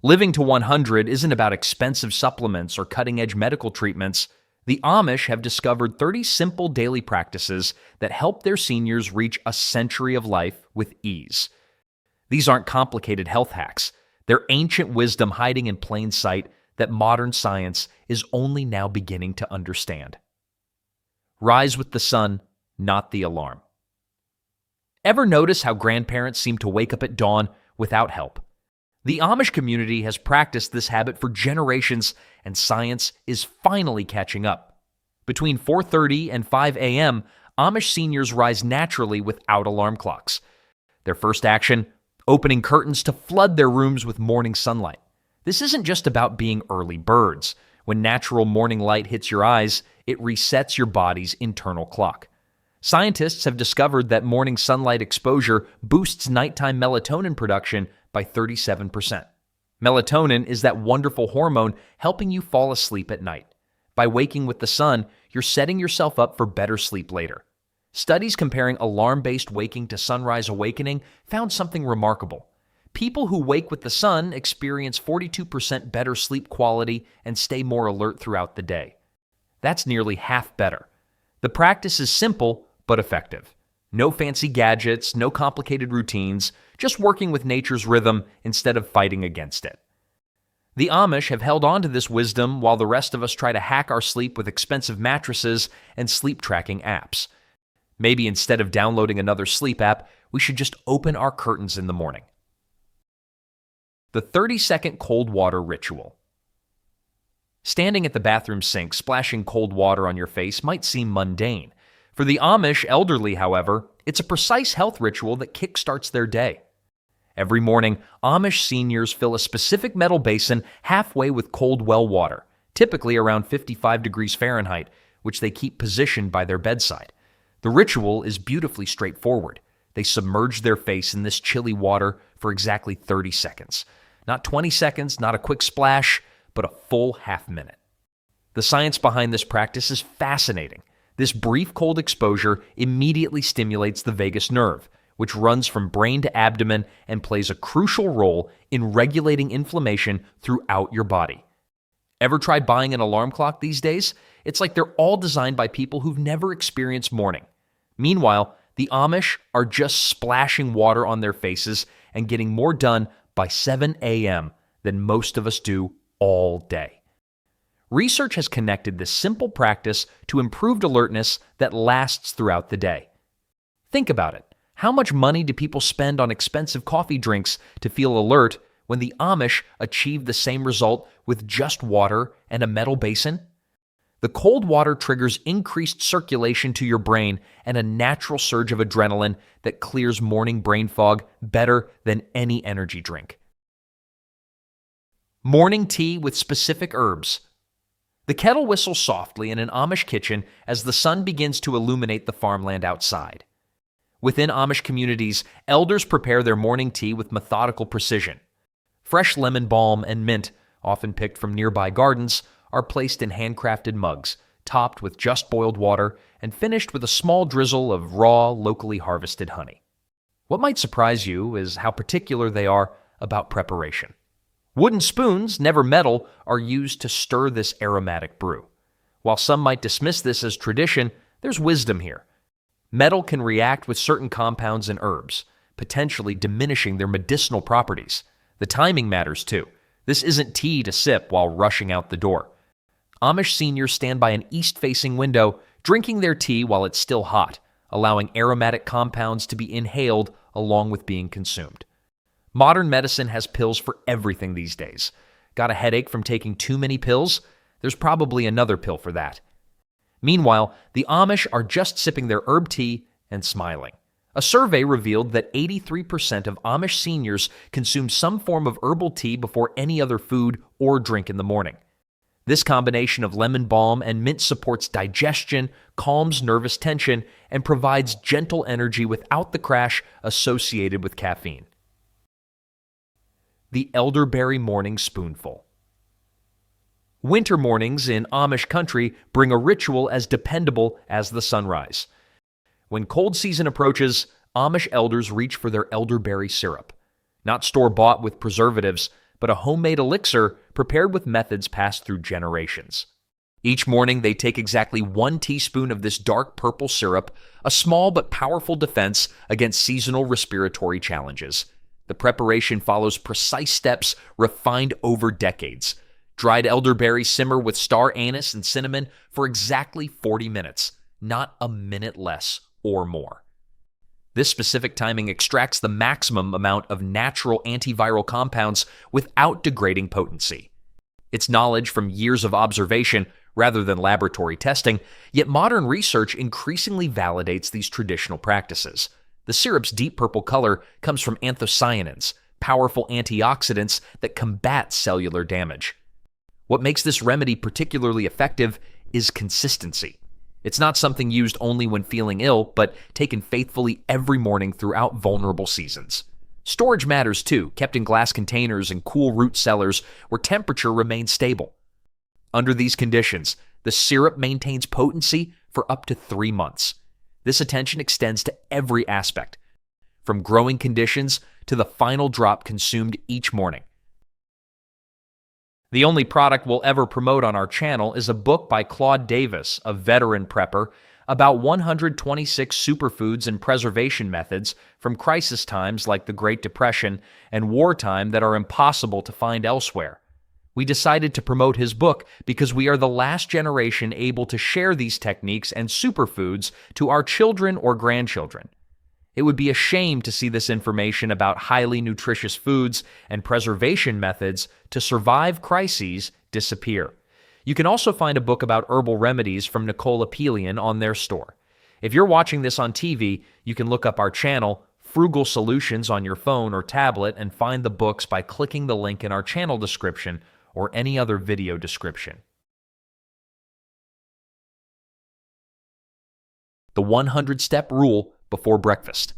Living to 100 isn't about expensive supplements or cutting-edge medical treatments. The Amish have discovered 30 simple daily practices that help their seniors reach a century of life with ease. These aren't complicated health hacks. They're ancient wisdom hiding in plain sight that modern science is only now beginning to understand. Rise with the sun, not the alarm. Ever notice how grandparents seem to wake up at dawn without help? The Amish community has practiced this habit for generations, and science is finally catching up. Between 4:30 and 5 a.m., Amish seniors rise naturally without alarm clocks. Their first action, opening curtains to flood their rooms with morning sunlight. This isn't just about being early birds. When natural morning light hits your eyes, it resets your body's internal clock. Scientists have discovered that morning sunlight exposure boosts nighttime melatonin production by 37%. Melatonin is that wonderful hormone helping you fall asleep at night. By waking with the sun, you're setting yourself up for better sleep later. Studies comparing alarm-based waking to sunrise awakening found something remarkable. People who wake with the sun experience 42% better sleep quality and stay more alert throughout the day. That's nearly half better. The practice is simple but effective. No fancy gadgets, no complicated routines, just working with nature's rhythm instead of fighting against it. The Amish have held on to this wisdom while the rest of us try to hack our sleep with expensive mattresses and sleep tracking apps. Maybe instead of downloading another sleep app, we should just open our curtains in the morning. The 30-second cold water ritual. Standing at the bathroom sink, splashing cold water on your face might seem mundane. For the Amish elderly, however, it's a precise health ritual that kickstarts their day. Every morning, Amish seniors fill a specific metal basin halfway with cold well water, typically around 55 degrees Fahrenheit, which they keep positioned by their bedside. The ritual is beautifully straightforward. They submerge their face in this chilly water for exactly 30 seconds. Not 20 seconds, not a quick splash, but a full half minute. The science behind this practice is fascinating. This brief cold exposure immediately stimulates the vagus nerve, which runs from brain to abdomen and plays a crucial role in regulating inflammation throughout your body. Ever tried buying an alarm clock these days? It's like they're all designed by people who've never experienced morning. Meanwhile, the Amish are just splashing water on their faces and getting more done by 7 a.m. than most of us do all day. Research has connected this simple practice to improved alertness that lasts throughout the day. Think about it. How much money do people spend on expensive coffee drinks to feel alert when the Amish achieve the same result with just water and a metal basin? The cold water triggers increased circulation to your brain and a natural surge of adrenaline that clears morning brain fog better than any energy drink. Morning tea with specific herbs. The kettle whistles softly in an Amish kitchen as the sun begins to illuminate the farmland outside. Within Amish communities, elders prepare their morning tea with methodical precision. Fresh lemon balm and mint, often picked from nearby gardens, are placed in handcrafted mugs, topped with just boiled water and finished with a small drizzle of raw, locally harvested honey. What might surprise you is how particular they are about preparation. Wooden spoons, never metal, are used to stir this aromatic brew. While some might dismiss this as tradition, there's wisdom here. Metal can react with certain compounds and herbs, potentially diminishing their medicinal properties. The timing matters too. This isn't tea to sip while rushing out the door. Amish seniors stand by an east-facing window, drinking their tea while it's still hot, allowing aromatic compounds to be inhaled along with being consumed. Modern medicine has pills for everything these days. Got a headache from taking too many pills? There's probably another pill for that. Meanwhile, the Amish are just sipping their herb tea and smiling. A survey revealed that 83% of Amish seniors consume some form of herbal tea before any other food or drink in the morning. This combination of lemon balm and mint supports digestion, calms nervous tension, and provides gentle energy without the crash associated with caffeine. The Elderberry Morning Spoonful. Winter mornings in Amish country bring a ritual as dependable as the sunrise. When cold season approaches, Amish elders reach for their elderberry syrup. Not store-bought with preservatives, but a homemade elixir prepared with methods passed through generations. Each morning, they take exactly 1 teaspoon of this dark purple syrup, a small but powerful defense against seasonal respiratory challenges. The preparation follows precise steps refined over decades. Dried elderberry simmer with star anise and cinnamon for exactly 40 minutes, not a minute less or more. This specific timing extracts the maximum amount of natural antiviral compounds without degrading potency. It's knowledge from years of observation rather than laboratory testing, yet modern research increasingly validates these traditional practices. The syrup's deep purple color comes from anthocyanins, powerful antioxidants that combat cellular damage. What makes this remedy particularly effective is consistency. It's not something used only when feeling ill, but taken faithfully every morning throughout vulnerable seasons. Storage matters too, kept in glass containers and cool root cellars where temperature remains stable. Under these conditions, the syrup maintains potency for up to 3 months. This attention extends to every aspect, from growing conditions to the final drop consumed each morning. The only product we'll ever promote on our channel is a book by Claude Davis, a veteran prepper, about 126 superfoods and preservation methods from crisis times like the Great Depression and wartime that are impossible to find elsewhere. We decided to promote his book because we are the last generation able to share these techniques and superfoods to our children or grandchildren. It would be a shame to see this information about highly nutritious foods and preservation methods to survive crises disappear. You can also find a book about herbal remedies from Nicole Apelian on their store. If you're watching this on TV, you can look up our channel, Frugal Solutions, on your phone or tablet and find the books by clicking the link in our channel description or any other video description. The 100-step rule before breakfast.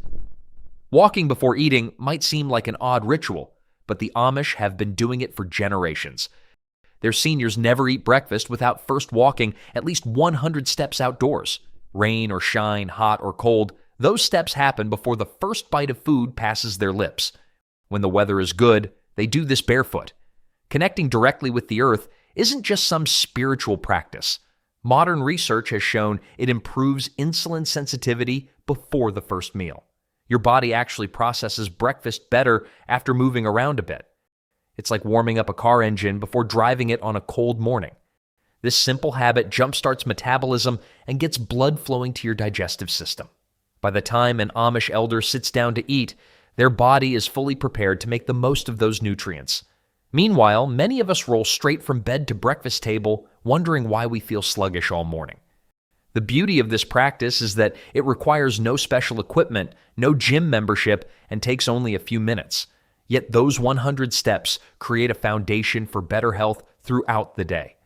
Walking before eating might seem like an odd ritual, but the Amish have been doing it for generations. Their seniors never eat breakfast without first walking at least 100 steps outdoors. Rain or shine, hot or cold, those steps happen before the first bite of food passes their lips. When the weather is good, they do this barefoot. Connecting directly with the earth isn't just some spiritual practice. Modern research has shown it improves insulin sensitivity before the first meal. Your body actually processes breakfast better after moving around a bit. It's like warming up a car engine before driving it on a cold morning. This simple habit jumpstarts metabolism and gets blood flowing to your digestive system. By the time an Amish elder sits down to eat, their body is fully prepared to make the most of those nutrients. Meanwhile, many of us roll straight from bed to breakfast table, wondering why we feel sluggish all morning. The beauty of this practice is that it requires no special equipment, no gym membership, and takes only a few minutes. Yet those 100 steps create a foundation for better health throughout the day.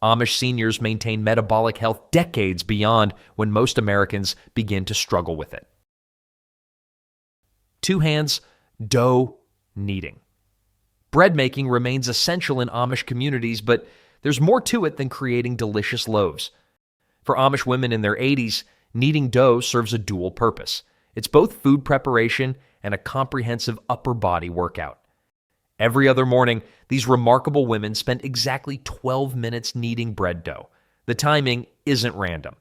Amish seniors maintain metabolic health decades beyond when most Americans begin to struggle with it. 2 hands, dough, kneading. Bread making remains essential in Amish communities, but there's more to it than creating delicious loaves. For Amish women in their 80s, kneading dough serves a dual purpose. It's both food preparation and a comprehensive upper body workout. Every other morning, these remarkable women spent exactly 12 minutes kneading bread dough. The timing isn't random.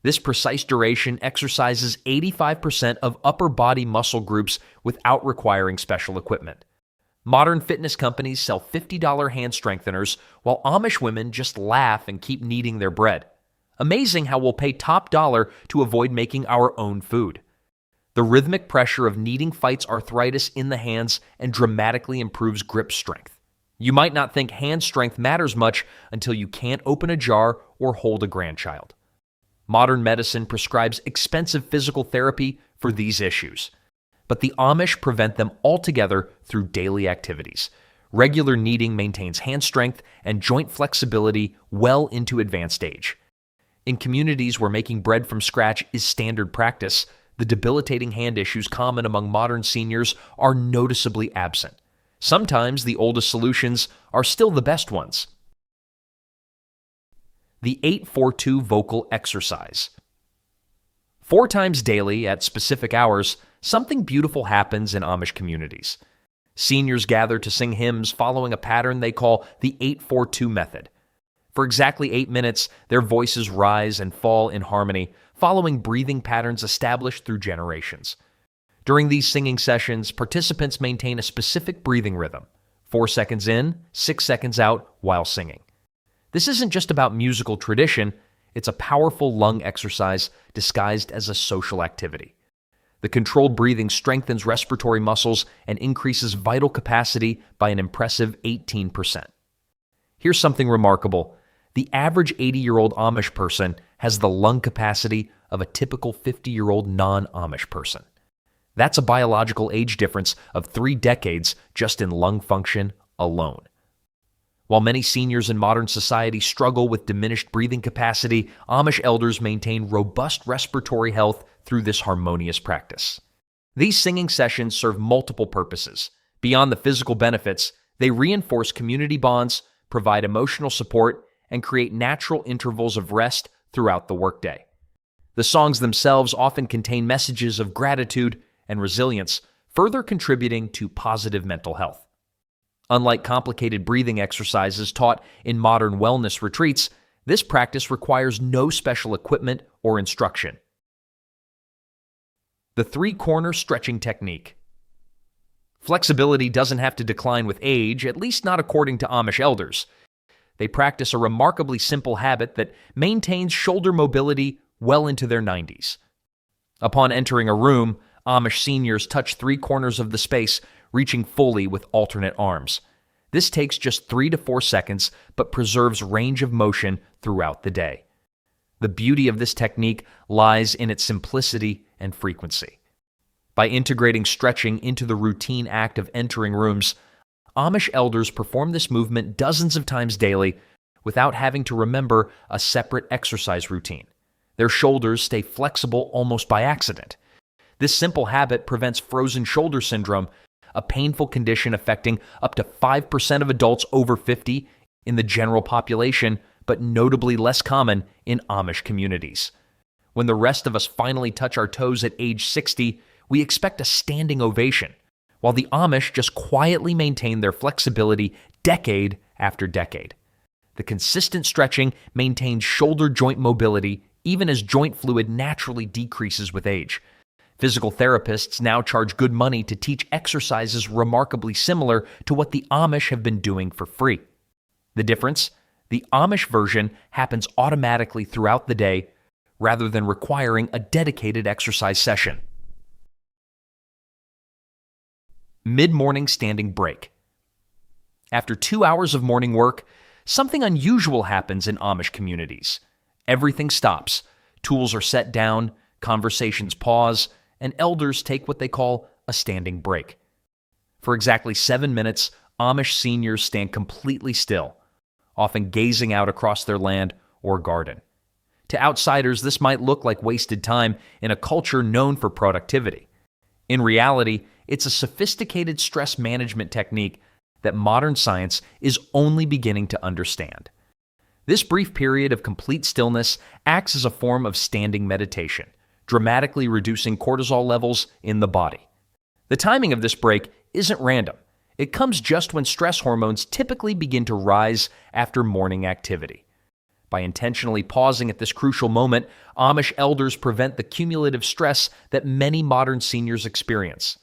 This precise duration exercises 85% of upper body muscle groups without requiring special equipment. Modern fitness companies sell $50 hand strengtheners, while Amish women just laugh and keep kneading their bread. Amazing how we'll pay top dollar to avoid making our own food. The rhythmic pressure of kneading fights arthritis in the hands and dramatically improves grip strength. You might not think hand strength matters much until you can't open a jar or hold a grandchild. Modern medicine prescribes expensive physical therapy for these issues. But the Amish prevent them altogether through daily activities. Regular kneading maintains hand strength and joint flexibility well into advanced age. In communities where making bread from scratch is standard practice, the debilitating hand issues common among modern seniors are noticeably absent. Sometimes the oldest solutions are still the best ones. The 8-4-2 vocal exercise. 4 times daily at specific hours, something beautiful happens in Amish communities. Seniors gather to sing hymns following a pattern they call the 8-4-2 method. For exactly 8 minutes, their voices rise and fall in harmony, following breathing patterns established through generations. During these singing sessions, participants maintain a specific breathing rhythm, 4 seconds in, 6 seconds out while singing. This isn't just about musical tradition, it's a powerful lung exercise disguised as a social activity. The controlled breathing strengthens respiratory muscles and increases vital capacity by an impressive 18%. Here's something remarkable. The average 80-year-old Amish person has the lung capacity of a typical 50-year-old non-Amish person. That's a biological age difference of 3 decades just in lung function alone. While many seniors in modern society struggle with diminished breathing capacity, Amish elders maintain robust respiratory health through this harmonious practice. These singing sessions serve multiple purposes. Beyond the physical benefits, they reinforce community bonds, provide emotional support, and create natural intervals of rest throughout the workday. The songs themselves often contain messages of gratitude and resilience, further contributing to positive mental health. Unlike complicated breathing exercises taught in modern wellness retreats, this practice requires no special equipment or instruction. The 3-corner stretching technique. Flexibility doesn't have to decline with age, at least not according to Amish elders. They practice a remarkably simple habit that maintains shoulder mobility well into their 90s. Upon entering a room, Amish seniors touch 3 corners of the space, reaching fully with alternate arms. This takes just 3 to 4 seconds, but preserves range of motion throughout the day. The beauty of this technique lies in its simplicity and frequency. By integrating stretching into the routine act of entering rooms, Amish elders perform this movement dozens of times daily without having to remember a separate exercise routine. Their shoulders stay flexible almost by accident. This simple habit prevents frozen shoulder syndrome, a painful condition affecting up to 5% of adults over 50 in the general population, but notably less common in Amish communities. When the rest of us finally touch our toes at age 60, we expect a standing ovation, while the Amish just quietly maintain their flexibility decade after decade. The consistent stretching maintains shoulder joint mobility even as joint fluid naturally decreases with age. Physical therapists now charge good money to teach exercises remarkably similar to what the Amish have been doing for free. The difference? The Amish version happens automatically throughout the day rather than requiring a dedicated exercise session. Mid-morning standing break. After 2 hours of morning work, something unusual happens in Amish communities. Everything stops. Tools are set down, conversations pause, and elders take what they call a standing break. For exactly 7 minutes, Amish seniors stand completely still, often gazing out across their land or garden. To outsiders, this might look like wasted time in a culture known for productivity. In reality, it's a sophisticated stress management technique that modern science is only beginning to understand. This brief period of complete stillness acts as a form of standing meditation, dramatically reducing cortisol levels in the body. The timing of this break isn't random. It comes just when stress hormones typically begin to rise after morning activity. By intentionally pausing at this crucial moment, Amish elders prevent the cumulative stress that many modern seniors experience.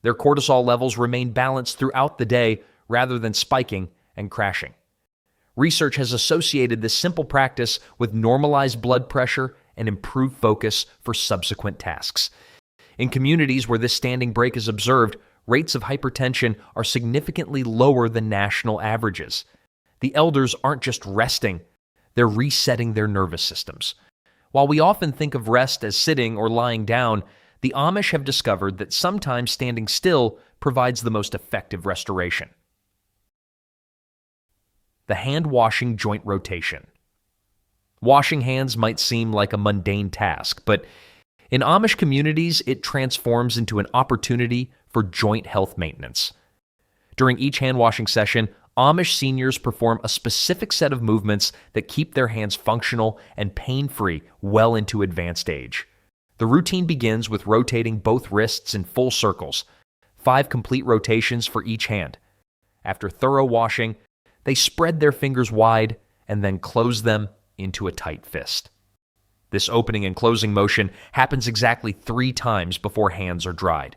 Their cortisol levels remain balanced throughout the day rather than spiking and crashing. Research has associated this simple practice with normalized blood pressure and improved focus for subsequent tasks. In communities where this standing break is observed, rates of hypertension are significantly lower than national averages. The elders aren't just resting, they're resetting their nervous systems. While we often think of rest as sitting or lying down, the Amish have discovered that sometimes standing still provides the most effective restoration. The hand-washing joint rotation. Washing hands might seem like a mundane task, but in Amish communities, it transforms into an opportunity for joint health maintenance. During each hand-washing session, Amish seniors perform a specific set of movements that keep their hands functional and pain-free well into advanced age. The routine begins with rotating both wrists in full circles, 5 complete rotations for each hand. After thorough washing, they spread their fingers wide and then close them into a tight fist. This opening and closing motion happens exactly 3 times before hands are dried.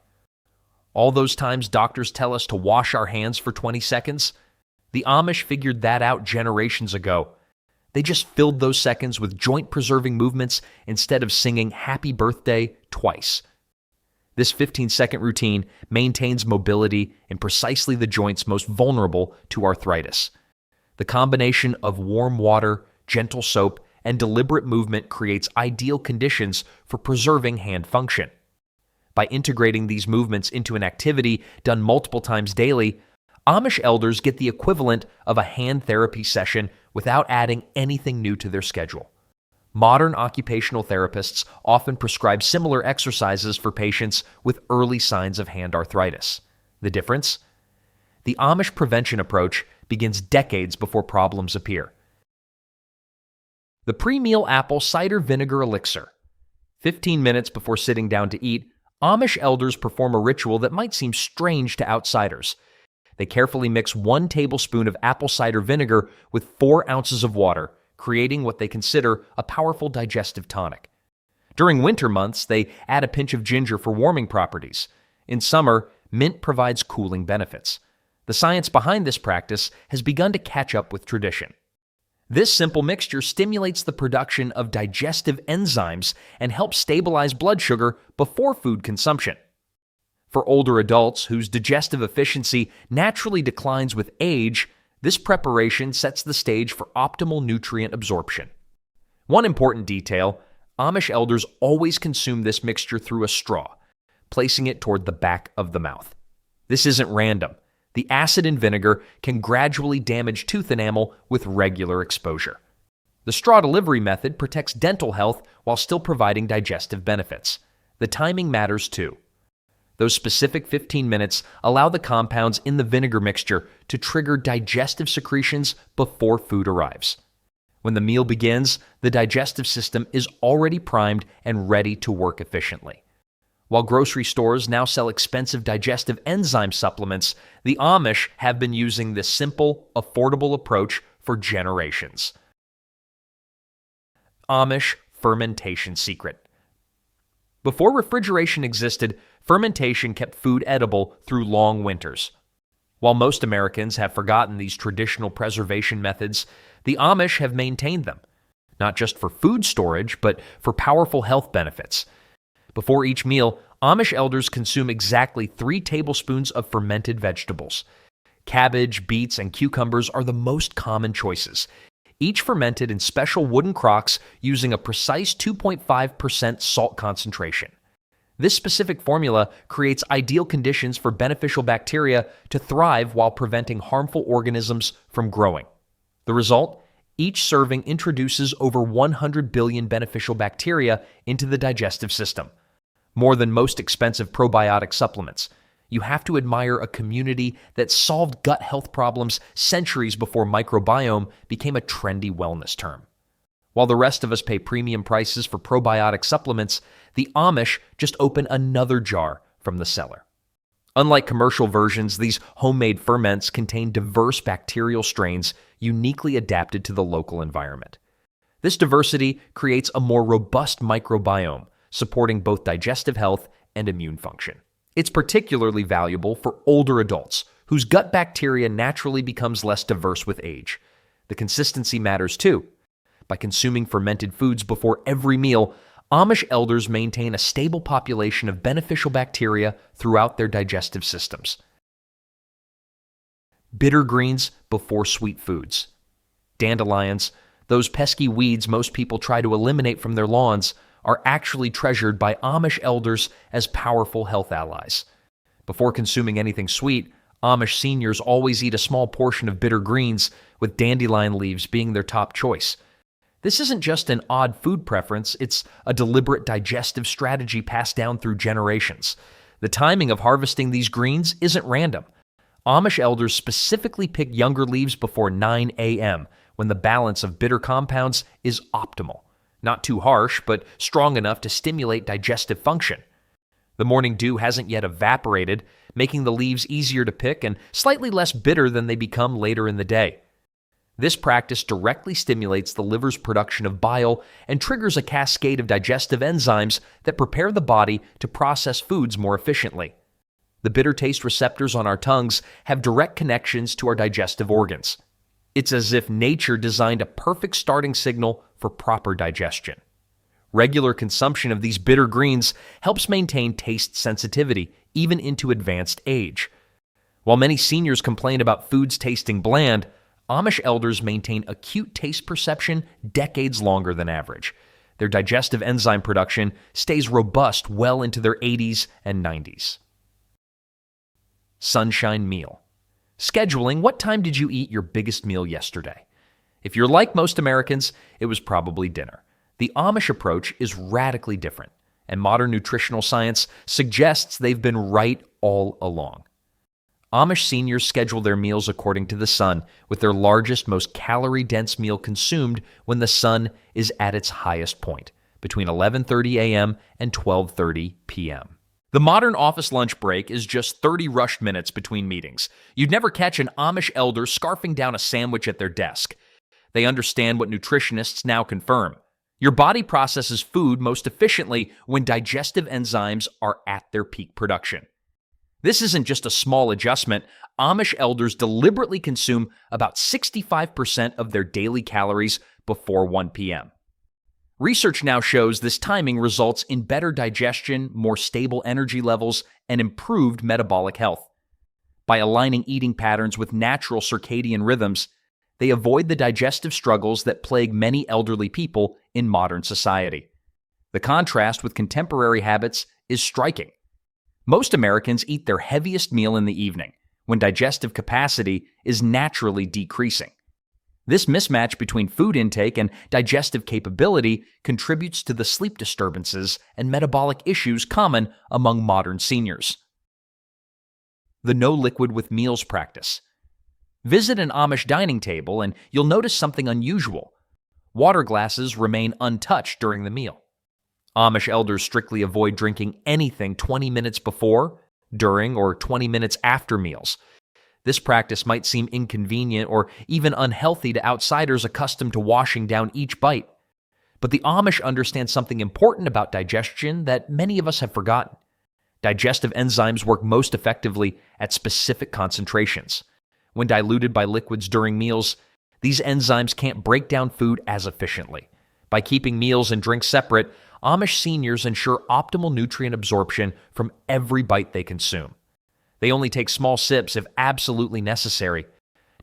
All those times doctors tell us to wash our hands for 20 seconds, the Amish figured that out generations ago. They just filled those seconds with joint-preserving movements instead of singing Happy Birthday twice. This 15-second routine maintains mobility in precisely the joints most vulnerable to arthritis. The combination of warm water, gentle soap, and deliberate movement creates ideal conditions for preserving hand function. By integrating these movements into an activity done multiple times daily, Amish elders get the equivalent of a hand therapy session without adding anything new to their schedule. Modern occupational therapists often prescribe similar exercises for patients with early signs of hand arthritis. The difference? The Amish prevention approach begins decades before problems appear. The pre-meal apple cider vinegar elixir. 15 minutes before sitting down to eat, Amish elders perform a ritual that might seem strange to outsiders. They carefully mix 1 tablespoon of apple cider vinegar with 4 ounces of water, creating what they consider a powerful digestive tonic. During winter months, they add a pinch of ginger for warming properties. In summer, mint provides cooling benefits. The science behind this practice has begun to catch up with tradition. This simple mixture stimulates the production of digestive enzymes and helps stabilize blood sugar before food consumption. For older adults whose digestive efficiency naturally declines with age, this preparation sets the stage for optimal nutrient absorption. One important detail: Amish elders always consume this mixture through a straw, placing it toward the back of the mouth. This isn't random. The acid in vinegar can gradually damage tooth enamel with regular exposure. The straw delivery method protects dental health while still providing digestive benefits. The timing matters too. Those specific 15 minutes allow the compounds in the vinegar mixture to trigger digestive secretions before food arrives. When the meal begins, the digestive system is already primed and ready to work efficiently. While grocery stores now sell expensive digestive enzyme supplements, the Amish have been using this simple, affordable approach for generations. Amish fermentation secret. Before refrigeration existed, fermentation kept food edible through long winters. While most Americans have forgotten these traditional preservation methods, the Amish have maintained them, not just for food storage, but for powerful health benefits. Before each meal, Amish elders consume exactly 3 tablespoons of fermented vegetables. Cabbage, beets, and cucumbers are the most common choices, each fermented in special wooden crocks using a precise 2.5% salt concentration. This specific formula creates ideal conditions for beneficial bacteria to thrive while preventing harmful organisms from growing. The result? Each serving introduces over 100 billion beneficial bacteria into the digestive system. More than most expensive probiotic supplements. You have to admire a community that solved gut health problems centuries before microbiome became a trendy wellness term. While the rest of us pay premium prices for probiotic supplements, the Amish just open another jar from the cellar. Unlike commercial versions, these homemade ferments contain diverse bacterial strains uniquely adapted to the local environment. This diversity creates a more robust microbiome, supporting both digestive health and immune function. It's particularly valuable for older adults, whose gut bacteria naturally becomes less diverse with age. The consistency matters too. By consuming fermented foods before every meal, Amish elders maintain a stable population of beneficial bacteria throughout their digestive systems. Bitter greens before sweet foods. Dandelions, those pesky weeds most people try to eliminate from their lawns, are actually treasured by Amish elders as powerful health allies. Before consuming anything sweet, Amish seniors always eat a small portion of bitter greens, with dandelion leaves being their top choice. This isn't just an odd food preference, it's a deliberate digestive strategy passed down through generations. The timing of harvesting these greens isn't random. Amish elders specifically pick younger leaves before 9 a.m., when the balance of bitter compounds is optimal. Not too harsh, but strong enough to stimulate digestive function. The morning dew hasn't yet evaporated, making the leaves easier to pick and slightly less bitter than they become later in the day. This practice directly stimulates the liver's production of bile and triggers a cascade of digestive enzymes that prepare the body to process foods more efficiently. The bitter taste receptors on our tongues have direct connections to our digestive organs. It's as if nature designed a perfect starting signal for proper digestion. Regular consumption of these bitter greens helps maintain taste sensitivity, even into advanced age. While many seniors complain about foods tasting bland, Amish elders maintain acute taste perception decades longer than average. Their digestive enzyme production stays robust well into their 80s and 90s. Sunshine meal. Scheduling: what time did you eat your biggest meal yesterday? If you're like most Americans, it was probably dinner. The Amish approach is radically different, and modern nutritional science suggests they've been right all along. Amish seniors schedule their meals according to the sun, with their largest, most calorie-dense meal consumed when the sun is at its highest point, between 11:30 a.m. and 12:30 p.m. The modern office lunch break is just 30 rushed minutes between meetings. You'd never catch an Amish elder scarfing down a sandwich at their desk. They understand what nutritionists now confirm. Your body processes food most efficiently when digestive enzymes are at their peak production. This isn't just a small adjustment. Amish elders deliberately consume about 65% of their daily calories before 1 p.m. Research now shows this timing results in better digestion, more stable energy levels, and improved metabolic health. By aligning eating patterns with natural circadian rhythms, they avoid the digestive struggles that plague many elderly people in modern society. The contrast with contemporary habits is striking. Most Americans eat their heaviest meal in the evening, when digestive capacity is naturally decreasing. This mismatch between food intake and digestive capability contributes to the sleep disturbances and metabolic issues common among modern seniors. The no liquid with meals practice. Visit an Amish dining table and you'll notice something unusual. Water glasses remain untouched during the meal. Amish elders strictly avoid drinking anything 20 minutes before, during, or 20 minutes after meals. This practice might seem inconvenient or even unhealthy to outsiders accustomed to washing down each bite. But the Amish understand something important about digestion that many of us have forgotten. Digestive enzymes work most effectively at specific concentrations. When diluted by liquids during meals, these enzymes can't break down food as efficiently. By keeping meals and drinks separate, Amish seniors ensure optimal nutrient absorption from every bite they consume. They only take small sips if absolutely necessary,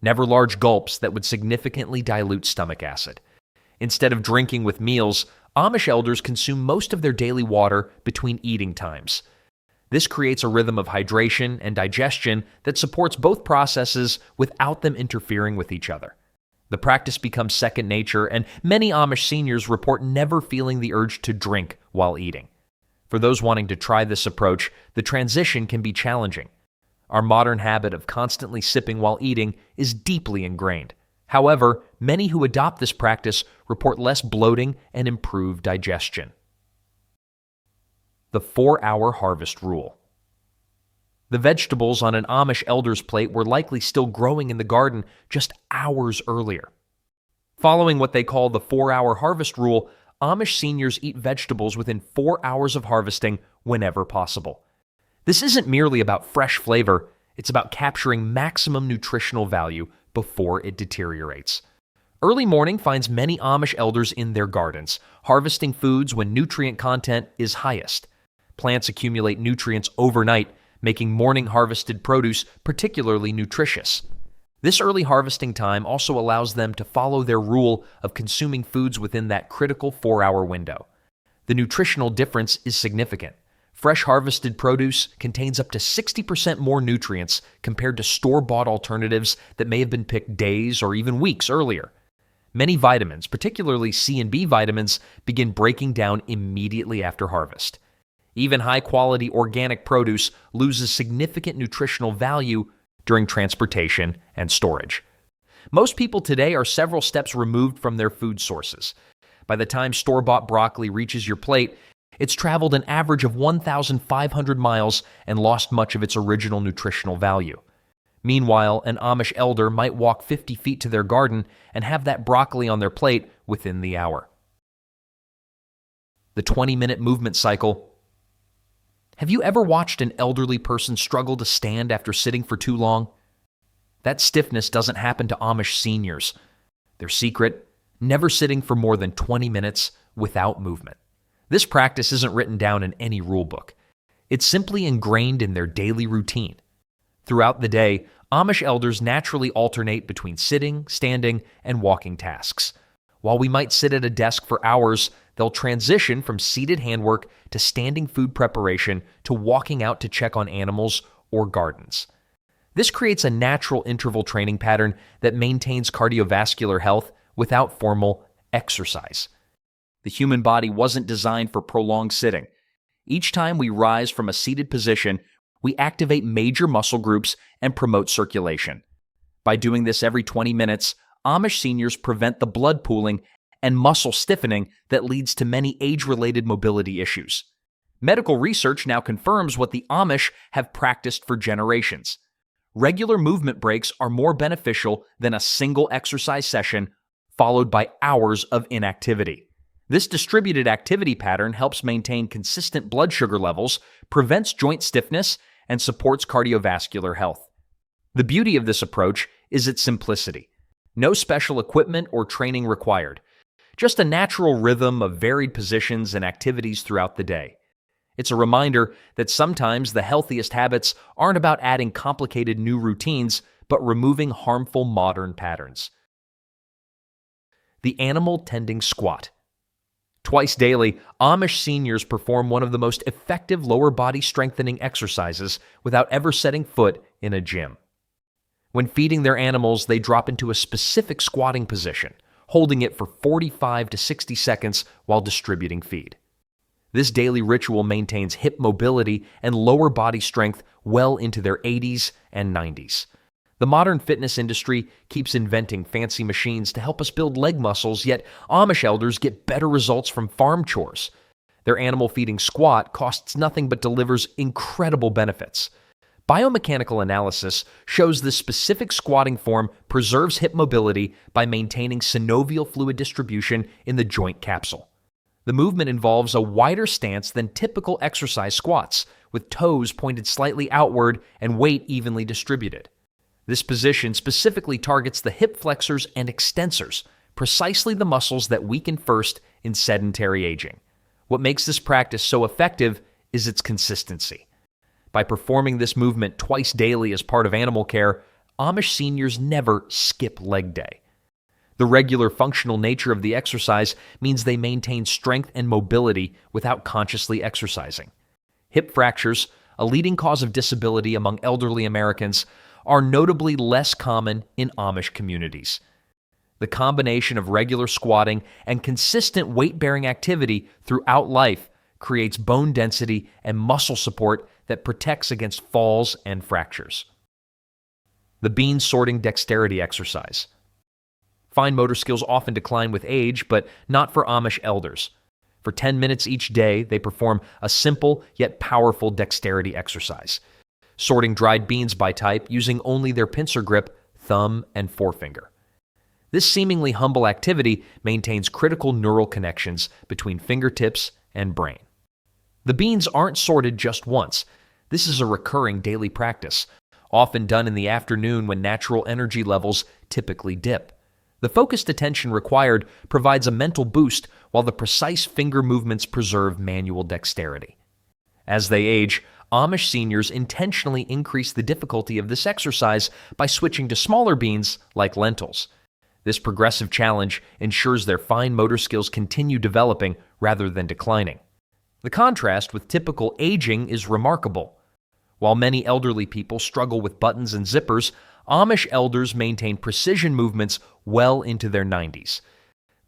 never large gulps that would significantly dilute stomach acid. Instead of drinking with meals, Amish elders consume most of their daily water between eating times. This creates a rhythm of hydration and digestion that supports both processes without them interfering with each other. The practice becomes second nature, and many Amish seniors report never feeling the urge to drink while eating. For those wanting to try this approach, the transition can be challenging. Our modern habit of constantly sipping while eating is deeply ingrained. However, many who adopt this practice report less bloating and improved digestion. The 4-hour harvest rule. The vegetables on an Amish elder's plate were likely still growing in the garden just hours earlier. Following what they call the 4-hour harvest rule, Amish seniors eat vegetables within 4 hours of harvesting whenever possible. This isn't merely about fresh flavor, it's about capturing maximum nutritional value before it deteriorates. Early morning finds many Amish elders in their gardens, harvesting foods when nutrient content is highest. Plants accumulate nutrients overnight, making morning harvested produce particularly nutritious. This early harvesting time also allows them to follow their rule of consuming foods within that critical 4-hour window. The nutritional difference is significant. Fresh harvested produce contains up to 60% more nutrients compared to store-bought alternatives that may have been picked days or even weeks earlier. Many vitamins, particularly C and B vitamins, begin breaking down immediately after harvest. Even high-quality organic produce loses significant nutritional value during transportation and storage. Most people today are several steps removed from their food sources. By the time store-bought broccoli reaches your plate, It's traveled an average of 1,500 miles and lost much of its original nutritional value. Meanwhile, an Amish elder might walk 50 feet to their garden and have that broccoli on their plate within the hour. The 20-minute movement cycle. Have you ever watched an elderly person struggle to stand after sitting for too long? That stiffness doesn't happen to Amish seniors. Their secret: never sitting for more than 20 minutes without movement. This practice isn't written down in any rule book. It's simply ingrained in their daily routine. Throughout the day, Amish elders naturally alternate between sitting, standing, and walking tasks. While we might sit at a desk for hours, they'll transition from seated handwork to standing food preparation to walking out to check on animals or gardens. This creates a natural interval training pattern that maintains cardiovascular health without formal exercise. The human body wasn't designed for prolonged sitting. Each time we rise from a seated position, we activate major muscle groups and promote circulation. By doing this every 20 minutes, Amish seniors prevent the blood pooling and muscle stiffening that leads to many age-related mobility issues. Medical research now confirms what the Amish have practiced for generations. Regular movement breaks are more beneficial than a single exercise session followed by hours of inactivity. This distributed activity pattern helps maintain consistent blood sugar levels, prevents joint stiffness, and supports cardiovascular health. The beauty of this approach is its simplicity. No special equipment or training required. Just a natural rhythm of varied positions and activities throughout the day. It's a reminder that sometimes the healthiest habits aren't about adding complicated new routines, but removing harmful modern patterns. The animal tending squat. Twice daily, Amish seniors perform one of the most effective lower body strengthening exercises without ever setting foot in a gym. When feeding their animals, they drop into a specific squatting position, holding it for 45 to 60 seconds while distributing feed. This daily ritual maintains hip mobility and lower body strength well into their 80s and 90s. The modern fitness industry keeps inventing fancy machines to help us build leg muscles, yet Amish elders get better results from farm chores. Their animal feeding squat costs nothing but delivers incredible benefits. Biomechanical analysis shows this specific squatting form preserves hip mobility by maintaining synovial fluid distribution in the joint capsule. The movement involves a wider stance than typical exercise squats, with toes pointed slightly outward and weight evenly distributed. This position specifically targets the hip flexors and extensors, precisely the muscles that weaken first in sedentary aging. What makes this practice so effective is its consistency. By performing this movement twice daily as part of animal care, Amish seniors never skip leg day. The regular functional nature of the exercise means they maintain strength and mobility without consciously exercising. Hip fractures, a leading cause of disability among elderly Americans, are notably less common in Amish communities. The combination of regular squatting and consistent weight-bearing activity throughout life creates bone density and muscle support that protects against falls and fractures. The bean sorting dexterity exercise. Fine motor skills often decline with age, but not for Amish elders. For 10 minutes each day, they perform a simple yet powerful dexterity exercise, sorting dried beans by type using only their pincer grip, thumb, and forefinger. This seemingly humble activity maintains critical neural connections between fingertips and brain. The beans aren't sorted just once. This is a recurring daily practice, often done in the afternoon when natural energy levels typically dip. The focused attention required provides a mental boost, while the precise finger movements preserve manual dexterity. As they age, Amish seniors intentionally increase the difficulty of this exercise by switching to smaller beans like lentils. This progressive challenge ensures their fine motor skills continue developing rather than declining. The contrast with typical aging is remarkable. While many elderly people struggle with buttons and zippers, Amish elders maintain precision movements well into their 90s.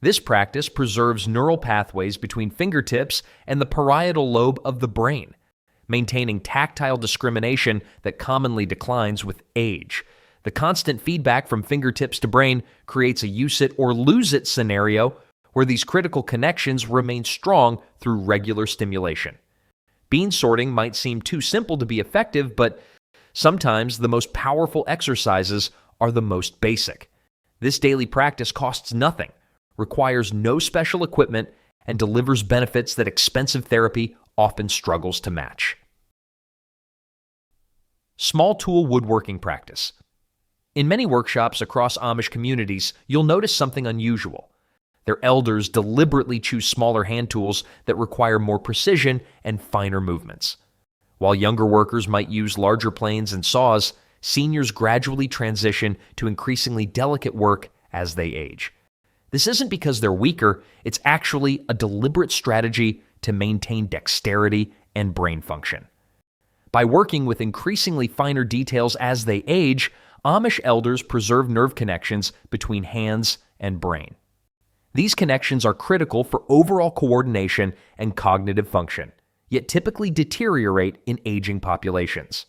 This practice preserves neural pathways between fingertips and the parietal lobe of the brain, maintaining tactile discrimination that commonly declines with age. The constant feedback from fingertips to brain creates a use it or lose it scenario where these critical connections remain strong through regular stimulation. Bean sorting might seem too simple to be effective, but sometimes the most powerful exercises are the most basic. This daily practice costs nothing, requires no special equipment, and delivers benefits that expensive therapy often struggles to match. Small tool woodworking practice. In many workshops across Amish communities, you'll notice something unusual. Their elders deliberately choose smaller hand tools that require more precision and finer movements. While younger workers might use larger planes and saws, seniors gradually transition to increasingly delicate work as they age. This isn't because they're weaker, it's actually a deliberate strategy to maintain dexterity and brain function. By working with increasingly finer details as they age, Amish elders preserve nerve connections between hands and brain. These connections are critical for overall coordination and cognitive function, yet typically deteriorate in aging populations.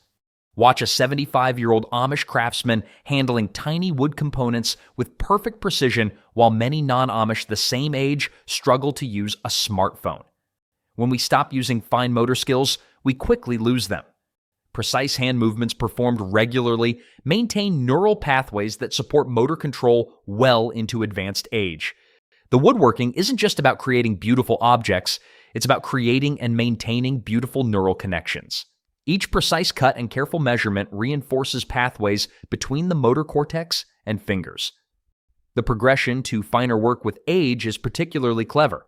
Watch a 75-year-old Amish craftsman handling tiny wood components with perfect precision while many non-Amish the same age struggle to use a smartphone. When we stop using fine motor skills, we quickly lose them. Precise hand movements performed regularly maintain neural pathways that support motor control well into advanced age. The woodworking isn't just about creating beautiful objects, it's about creating and maintaining beautiful neural connections. Each precise cut and careful measurement reinforces pathways between the motor cortex and fingers. The progression to finer work with age is particularly clever.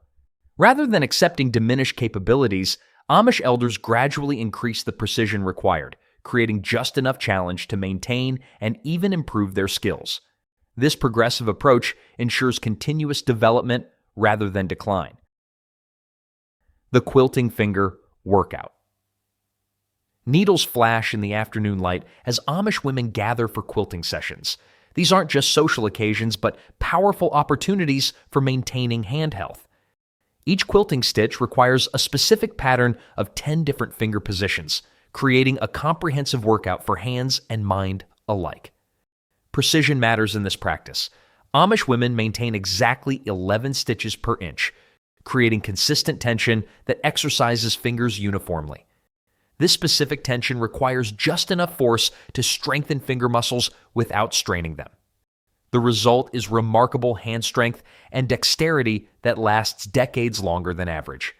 Rather than accepting diminished capabilities, Amish elders gradually increase the precision required, creating just enough challenge to maintain and even improve their skills. This progressive approach ensures continuous development rather than decline. The quilting finger workout. Needles flash in the afternoon light as Amish women gather for quilting sessions. These aren't just social occasions, but powerful opportunities for maintaining hand health. Each quilting stitch requires a specific pattern of 10 different finger positions, creating a comprehensive workout for hands and mind alike. Precision matters in this practice. Amish women maintain exactly 11 stitches per inch, creating consistent tension that exercises fingers uniformly. This specific tension requires just enough force to strengthen finger muscles without straining them. The result is remarkable hand strength and dexterity that lasts decades longer than average.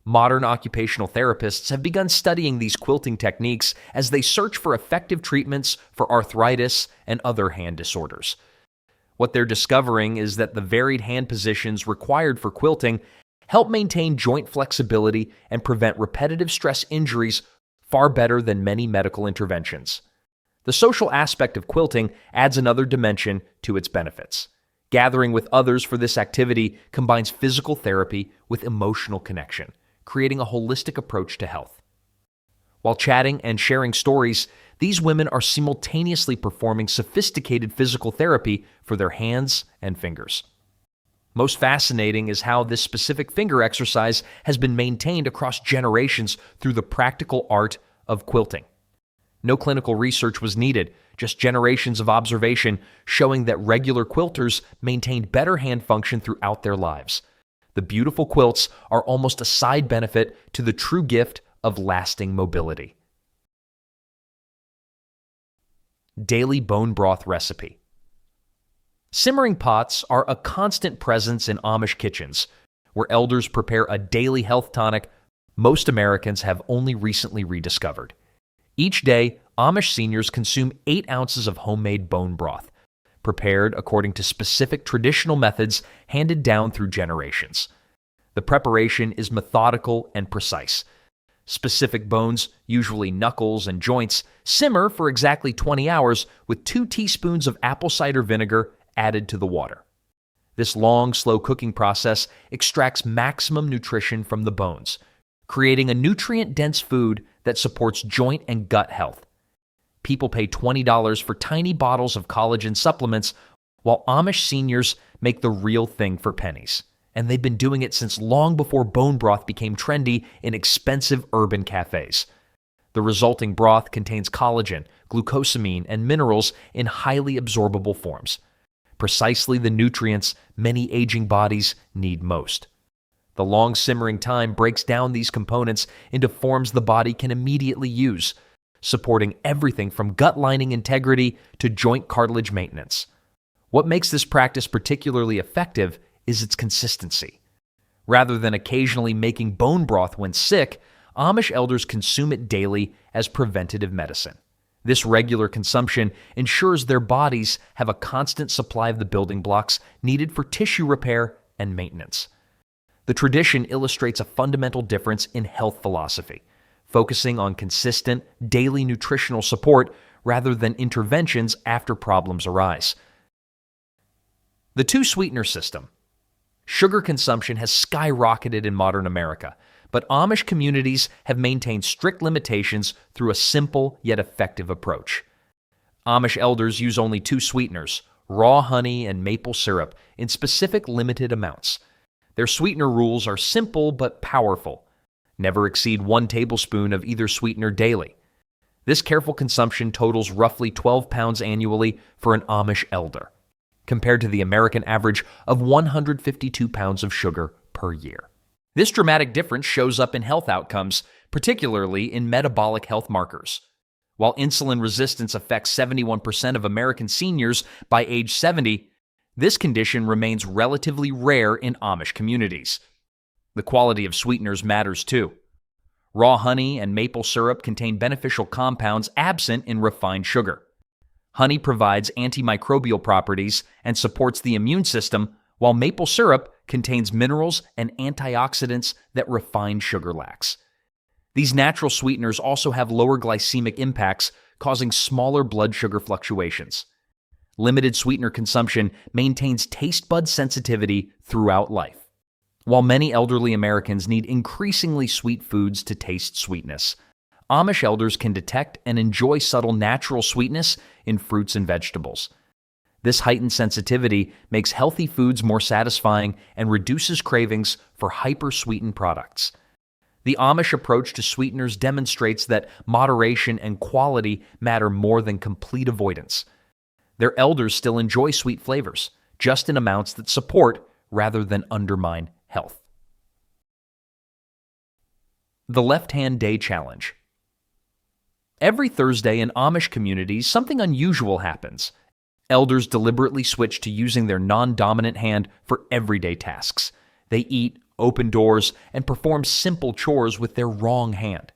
Modern occupational therapists have begun studying these quilting techniques as they search for effective treatments for arthritis and other hand disorders. What they're discovering is that the varied hand positions required for quilting help maintain joint flexibility and prevent repetitive stress injuries far better than many medical interventions. The social aspect of quilting adds another dimension to its benefits. Gathering with others for this activity combines physical therapy with emotional connection, creating a holistic approach to health. While chatting and sharing stories, these women are simultaneously performing sophisticated physical therapy for their hands and fingers. Most fascinating is how this specific finger exercise has been maintained across generations through the practical art of quilting. No clinical research was needed, just generations of observation showing that regular quilters maintained better hand function throughout their lives. The beautiful quilts are almost a side benefit to the true gift of lasting mobility. Daily bone broth recipe. Simmering pots are a constant presence in Amish kitchens, where elders prepare a daily health tonic most Americans have only recently rediscovered. Each day, Amish seniors consume 8 ounces of homemade bone broth, prepared according to specific traditional methods handed down through generations. The preparation is methodical and precise. Specific bones, usually knuckles and joints, simmer for exactly 20 hours with 2 teaspoons of apple cider vinegar added to the water. This long, slow cooking process extracts maximum nutrition from the bones, creating a nutrient-dense food that supports joint and gut health. People pay $20 for tiny bottles of collagen supplements, while Amish seniors make the real thing for pennies. And they've been doing it since long before bone broth became trendy in expensive urban cafes. The resulting broth contains collagen, glucosamine, and minerals in highly absorbable forms. precisely the nutrients many aging bodies need most. The long simmering time breaks down these components into forms the body can immediately use, supporting everything from gut lining integrity to joint cartilage maintenance. What makes this practice particularly effective is its consistency. Rather than occasionally making bone broth when sick, Amish elders consume it daily as preventative medicine. This regular consumption ensures their bodies have a constant supply of the building blocks needed for tissue repair and maintenance. The tradition illustrates a fundamental difference in health philosophy, focusing on consistent, daily nutritional support rather than interventions after problems arise. The two-sweetener system. Sugar consumption has skyrocketed in modern America, but Amish communities have maintained strict limitations through a simple yet effective approach. Amish elders use only two sweeteners, raw honey and maple syrup, in specific limited amounts. Their sweetener rules are simple but powerful. Never exceed 1 tablespoon of either sweetener daily. This careful consumption totals roughly 12 pounds annually for an Amish elder, compared to the American average of 152 pounds of sugar per year. This dramatic difference shows up in health outcomes, particularly in metabolic health markers. While insulin resistance affects 71% of American seniors by age 70, this condition remains relatively rare in Amish communities. The quality of sweeteners matters too. Raw honey and maple syrup contain beneficial compounds absent in refined sugar. Honey provides antimicrobial properties and supports the immune system, while maple syrup contains minerals and antioxidants that refined sugar lacks. These natural sweeteners also have lower glycemic impacts, causing smaller blood sugar fluctuations. Limited sweetener consumption maintains taste bud sensitivity throughout life. While many elderly Americans need increasingly sweet foods to taste sweetness, Amish elders can detect and enjoy subtle natural sweetness in fruits and vegetables. This heightened sensitivity makes healthy foods more satisfying and reduces cravings for hyper-sweetened products. The Amish approach to sweeteners demonstrates that moderation and quality matter more than complete avoidance. Their elders still enjoy sweet flavors, just in amounts that support rather than undermine health. The Left-Hand Day Challenge. Every Thursday in Amish communities, something unusual happens. Elders deliberately switch to using their non-dominant hand for everyday tasks. They eat, open doors, and perform simple chores with their wrong hand.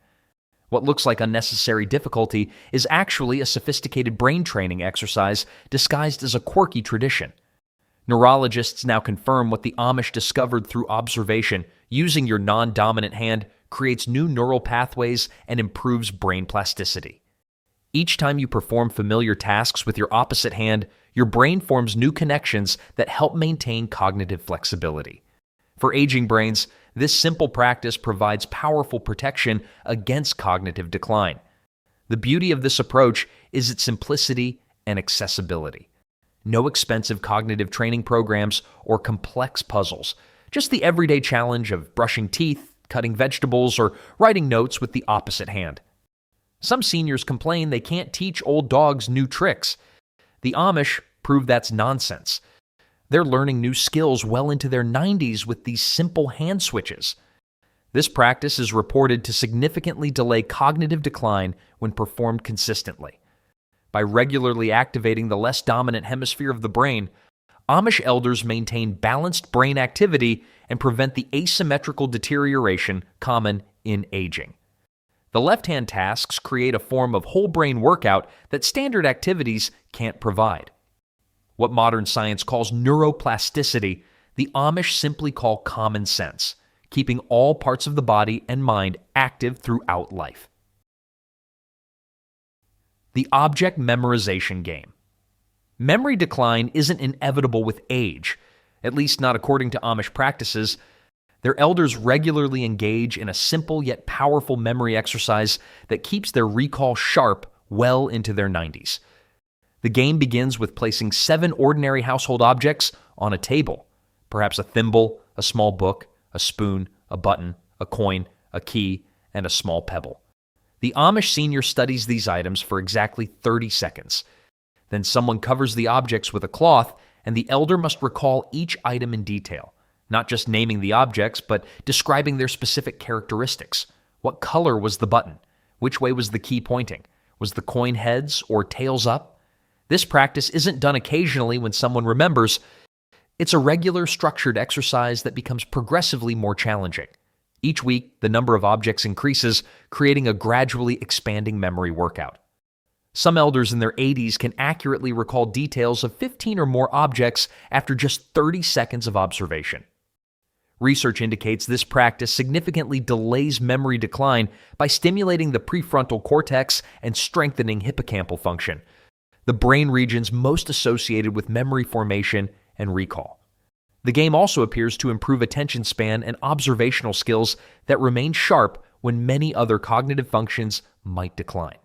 What looks like unnecessary difficulty is actually a sophisticated brain training exercise disguised as a quirky tradition. Neurologists now confirm what the Amish discovered through observation. Using your non-dominant hand creates new neural pathways and improves brain plasticity. Each time you perform familiar tasks with your opposite hand, your brain forms new connections that help maintain cognitive flexibility. For aging brains, this simple practice provides powerful protection against cognitive decline. The beauty of this approach is its simplicity and accessibility. No expensive cognitive training programs or complex puzzles, just the everyday challenge of brushing teeth, cutting vegetables, or writing notes with the opposite hand. Some seniors complain they can't teach old dogs new tricks. The Amish prove that's nonsense. They're learning new skills well into their 90s with these simple hand switches. This practice is reported to significantly delay cognitive decline when performed consistently. By regularly activating the less dominant hemisphere of the brain, Amish elders maintain balanced brain activity and prevent the asymmetrical deterioration common in aging. The left-hand tasks create a form of whole-brain workout that standard activities can't provide. What modern science calls neuroplasticity, the Amish simply call common sense, keeping all parts of the body and mind active throughout life. The object memorization game. Memory decline isn't inevitable with age, at least not according to Amish practices. Their elders regularly engage in a simple yet powerful memory exercise that keeps their recall sharp well into their 90s. The game begins with placing 7 ordinary household objects on a table, perhaps a thimble, a small book, a spoon, a button, a coin, a key, and a small pebble. The Amish senior studies these items for exactly 30 seconds. Then someone covers the objects with a cloth and the elder must recall each item in detail, not just naming the objects, but describing their specific characteristics. What color was the button? Which way was the key pointing? Was the coin heads or tails up? This practice isn't done occasionally when someone remembers. It's a regular, structured exercise that becomes progressively more challenging. Each week, the number of objects increases, creating a gradually expanding memory workout. Some elders in their 80s can accurately recall details of 15 or more objects after just 30 seconds of observation. Research indicates this practice significantly delays memory decline by stimulating the prefrontal cortex and strengthening hippocampal function, the brain regions most associated with memory formation and recall. The game also appears to improve attention span and observational skills that remain sharp when many other cognitive functions might decline.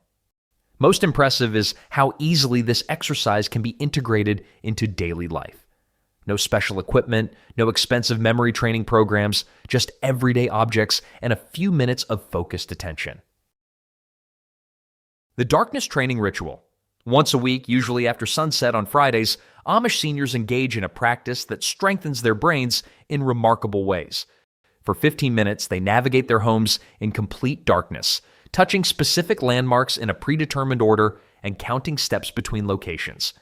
Most impressive is how easily this exercise can be integrated into daily life. No special equipment, no expensive memory training programs, just everyday objects and a few minutes of focused attention. The darkness training ritual. Once a week, usually after sunset on Fridays, Amish seniors engage in a practice that strengthens their brains in remarkable ways. For 15 minutes, they navigate their homes in complete darkness, touching specific landmarks in a predetermined order and counting steps between locations.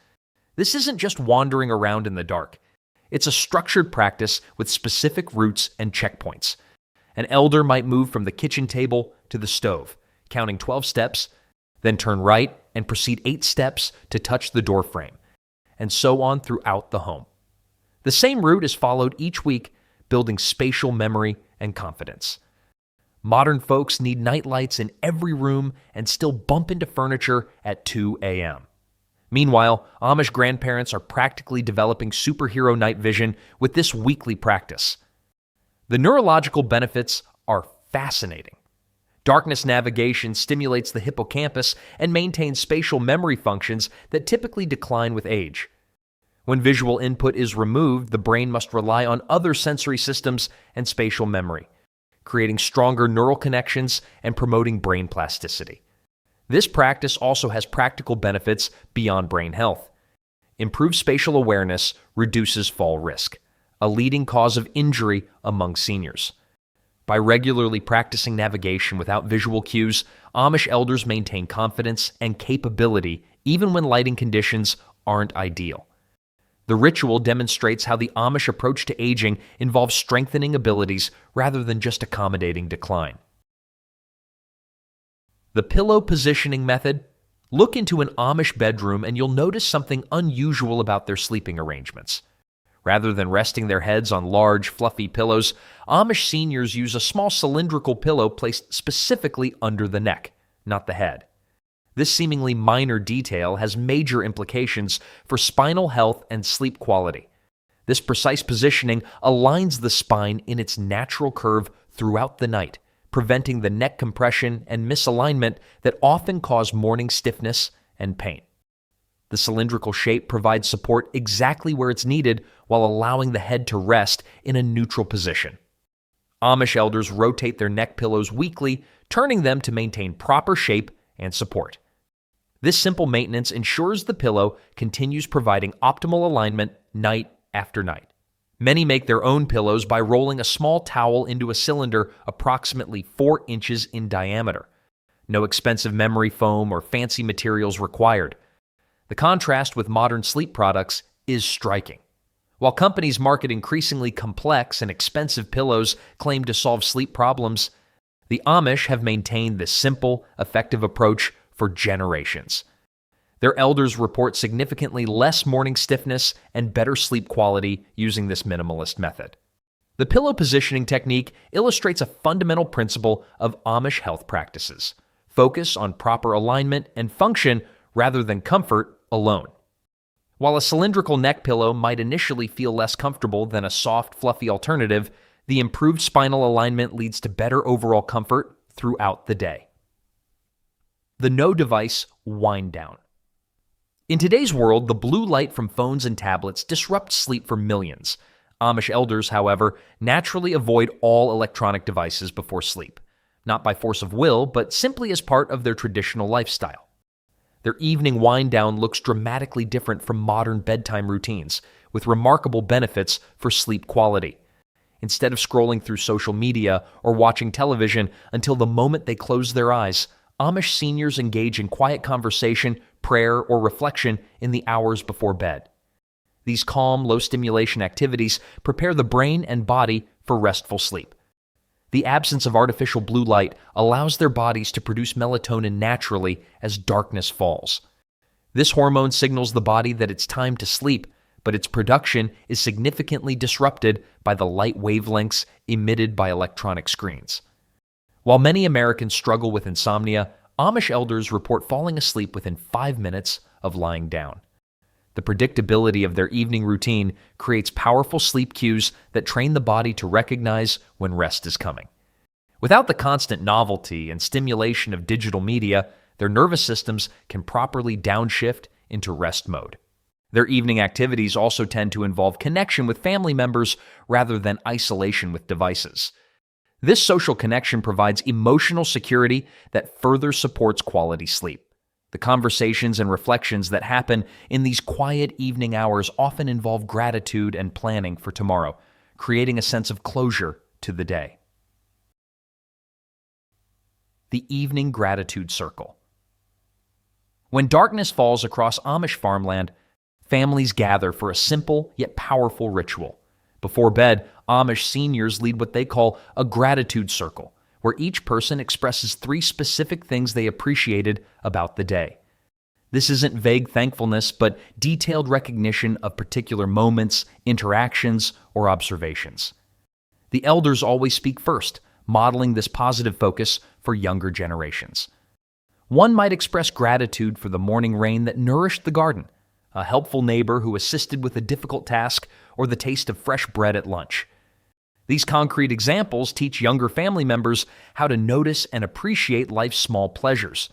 This isn't just wandering around in the dark. It's a structured practice with specific routes and checkpoints. An elder might move from the kitchen table to the stove, counting 12 steps, then turn right and proceed 8 steps to touch the door frame, and so on throughout the home. The same route is followed each week, building spatial memory and confidence. Modern folks need nightlights in every room and still bump into furniture at 2 a.m. Meanwhile, Amish grandparents are practically developing superhero night vision with this weekly practice. The neurological benefits are fascinating. Darkness navigation stimulates the hippocampus and maintains spatial memory functions that typically decline with age. When visual input is removed, the brain must rely on other sensory systems and spatial memory, creating stronger neural connections and promoting brain plasticity. This practice also has practical benefits beyond brain health. Improved spatial awareness reduces fall risk, a leading cause of injury among seniors. By regularly practicing navigation without visual cues, Amish elders maintain confidence and capability even when lighting conditions aren't ideal. The ritual demonstrates how the Amish approach to aging involves strengthening abilities rather than just accommodating decline. The pillow positioning method. Look into an Amish bedroom and you'll notice something unusual about their sleeping arrangements. Rather than resting their heads on large, fluffy pillows, Amish seniors use a small cylindrical pillow placed specifically under the neck, not the head. This seemingly minor detail has major implications for spinal health and sleep quality. This precise positioning aligns the spine in its natural curve throughout the night, preventing the neck compression and misalignment that often cause morning stiffness and pain. The cylindrical shape provides support exactly where it's needed while allowing the head to rest in a neutral position. Amish elders rotate their neck pillows weekly, turning them to maintain proper shape and support. This simple maintenance ensures the pillow continues providing optimal alignment night after night. Many make their own pillows by rolling a small towel into a cylinder approximately 4 inches in diameter. No expensive memory foam or fancy materials required. The contrast with modern sleep products is striking. While companies market increasingly complex and expensive pillows claim to solve sleep problems, the Amish have maintained this simple, effective approach for generations. Their elders report significantly less morning stiffness and better sleep quality using this minimalist method. The pillow positioning technique illustrates a fundamental principle of Amish health practices: focus on proper alignment and function rather than comfort alone. While a cylindrical neck pillow might initially feel less comfortable than a soft, fluffy alternative, the improved spinal alignment leads to better overall comfort throughout the day. The no-device wind down. In today's world, the blue light from phones and tablets disrupts sleep for millions. Amish elders, however, naturally avoid all electronic devices before sleep, not by force of will, but simply as part of their traditional lifestyle. Their evening wind-down looks dramatically different from modern bedtime routines, with remarkable benefits for sleep quality. Instead of scrolling through social media or watching television until the moment they close their eyes, Amish seniors engage in quiet conversation, prayer, or reflection in the hours before bed. These calm, low-stimulation activities prepare the brain and body for restful sleep. The absence of artificial blue light allows their bodies to produce melatonin naturally as darkness falls. This hormone signals the body that it's time to sleep, but its production is significantly disrupted by the light wavelengths emitted by electronic screens. While many Americans struggle with insomnia, Amish elders report falling asleep within 5 minutes of lying down. The predictability of their evening routine creates powerful sleep cues that train the body to recognize when rest is coming. Without the constant novelty and stimulation of digital media, their nervous systems can properly downshift into rest mode. Their evening activities also tend to involve connection with family members rather than isolation with devices. This social connection provides emotional security that further supports quality sleep. The conversations and reflections that happen in these quiet evening hours often involve gratitude and planning for tomorrow, creating a sense of closure to the day. The Evening Gratitude Circle. When darkness falls across Amish farmland, families gather for a simple yet powerful ritual. Before bed, Amish seniors lead what they call a gratitude circle, where each person expresses 3 specific things they appreciated about the day. This isn't vague thankfulness, but detailed recognition of particular moments, interactions, or observations. The elders always speak first, modeling this positive focus for younger generations. One might express gratitude for the morning rain that nourished the garden, a helpful neighbor who assisted with a difficult task, or the taste of fresh bread at lunch. These concrete examples teach younger family members how to notice and appreciate life's small pleasures.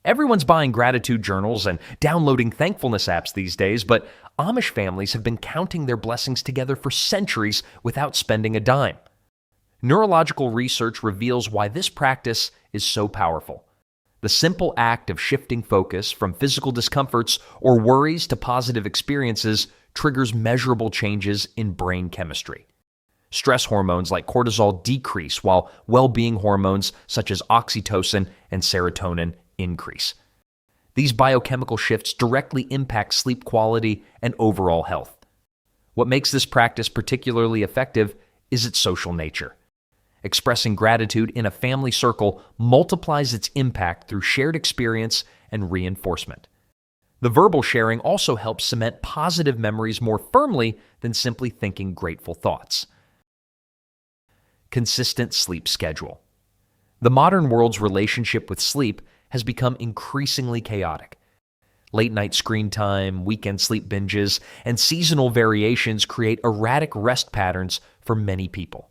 Everyone's buying gratitude journals and downloading thankfulness apps these days, but Amish families have been counting their blessings together for centuries without spending a dime. Neurological research reveals why this practice is so powerful. The simple act of shifting focus from physical discomforts or worries to positive experiences triggers measurable changes in brain chemistry. Stress hormones like cortisol decrease, while well-being hormones such as oxytocin and serotonin increase. These biochemical shifts directly impact sleep quality and overall health. What makes this practice particularly effective is its social nature. Expressing gratitude in a family circle multiplies its impact through shared experience and reinforcement. The verbal sharing also helps cement positive memories more firmly than simply thinking grateful thoughts. Consistent sleep schedule. The modern world's relationship with sleep has become increasingly chaotic. Late-night screen time, weekend sleep binges, and seasonal variations create erratic rest patterns for many people.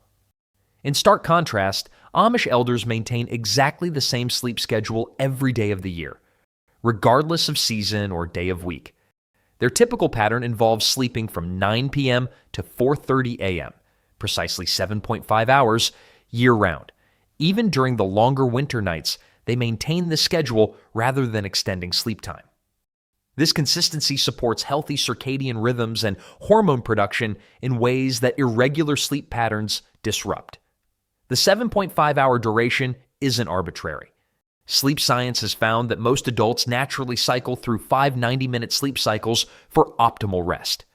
In stark contrast, Amish elders maintain exactly the same sleep schedule every day of the year, regardless of season or day of week. Their typical pattern involves sleeping from 9 p.m. to 4:30 a.m., precisely 7.5 hours, year-round. Even during the longer winter nights, they maintain this schedule rather than extending sleep time. This consistency supports healthy circadian rhythms and hormone production in ways that irregular sleep patterns disrupt. The 7.5-hour duration isn't arbitrary. Sleep science has found that most adults naturally cycle through 5 90-minute sleep cycles for optimal rest.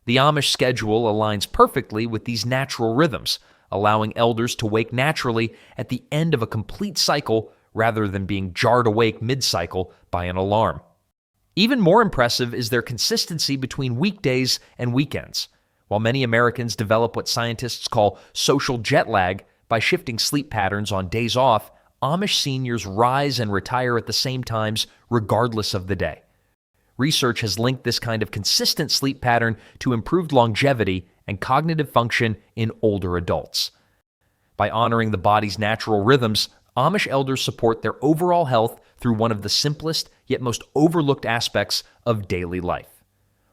The Amish schedule aligns perfectly with these natural rhythms, allowing elders to wake naturally at the end of a complete cycle rather than being jarred awake mid-cycle by an alarm. Even more impressive is their consistency between weekdays and weekends. While many Americans develop what scientists call social jet lag by shifting sleep patterns on days off, Amish seniors rise and retire at the same times regardless of the day. Research has linked this kind of consistent sleep pattern to improved longevity and cognitive function in older adults. By honoring the body's natural rhythms, Amish elders support their overall health through one of the simplest yet most overlooked aspects of daily life.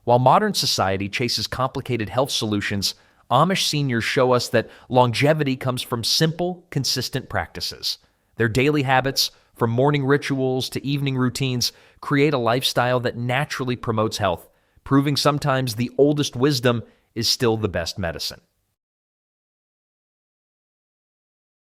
While modern society chases complicated health solutions, Amish seniors show us that longevity comes from simple, consistent practices. Their daily habits From morning rituals to evening routines, create a lifestyle that naturally promotes health, proving sometimes the oldest wisdom is still the best medicine.